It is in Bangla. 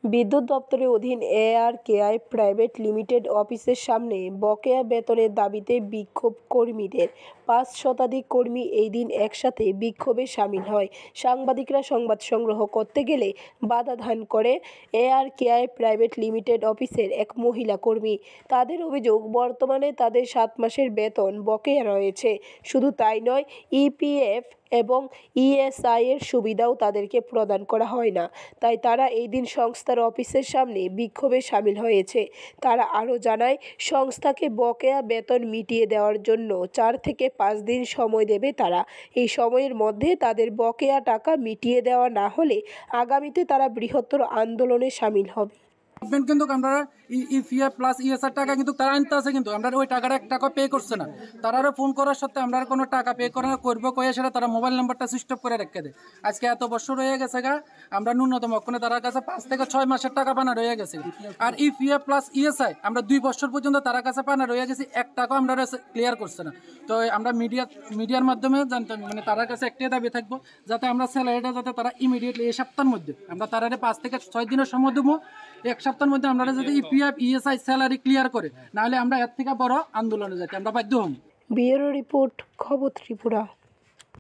বিদ্যুৎ দপ্তরের অধীন ARKI প্রাইভেট লিমিটেড অফিসের সামনে বকেয়া বেতনের দাবিতে বিক্ষোভ কর্মীদের। ৫ শতাধিক কর্মী এই দিন একসাথে বিক্ষোভে সামিল হয়। সাংবাদিকরা সংবাদ সংগ্রহ করতে গেলে বাধা দান করে ARKI প্রাইভেট লিমিটেড অফিসের এক মহিলা কর্মী। তাদের অভিযোগ, বর্তমানে তাদের 7 মাসের বেতন বকেয়া রয়েছে। শুধু তাই নয়, EPF এবং ESI এর সুবিধাও তাদেরকে প্রদান করা হয় না। তাই তারা এই দিন সংস্থার অফিসের সামনে বিক্ষোভে সামিল হয়েছে। তারা আরও জানায়, সংস্থাকে বকেয়া বেতন মিটিয়ে দেওয়ার জন্য 4 থেকে 5 দিন সময় দেবে তারা। এই সময়ের মধ্যে তাদের বকেয়া টাকা মিটিয়ে দেওয়া না হলে আগামীতে তারা বৃহত্তর আন্দোলনে সামিল হবে। কিন্তু আমরা EPF প্লাস ESI টাকা কিন্তু তারা আনতে আছে, কিন্তু আমরা ওই টাকাটা 1 টাকা পে করছে না। তারা ফোন করার সত্ত্বে আমরা কোনো টাকা পে করবো কয়ে সেটা তারা মোবাইল নাম্বারটা সুইচ অফ করে রেখে দেয়। আজকে এত বছর হয়ে গেছে গা, আমরা ন্যূনতম ওখানে তার কাছে 5 থেকে 6 মাসের টাকা পানা রয়ে গেছে। আর EPF প্লাস ESI আমরা 2 বছর পর্যন্ত তার কাছে পানা রয়ে গেছি, 1 টাকা আমরা ক্লিয়ার করছে না। তো আমরা মিডিয়ার মাধ্যমে জানতাম, মানে তার কাছে একটাই দাবি থাকবো, যাতে আমরা স্যালারিটা যাতে তারা ইমিডিয়েটলি এই সপ্তাহের মধ্যে আমরা তারা 5 থেকে 6 দিনের সময় দেবো। 1 সপ্তাহের মধ্যে আমরা যদি EPF ESI স্যালারি ক্লিয়ার করে, নাহলে আমরা এর থেকে বড় আন্দোলনে যেতে আমরা বাধ্য হব। ব্যুরো রিপোর্ট, খবর ত্রিপুরা।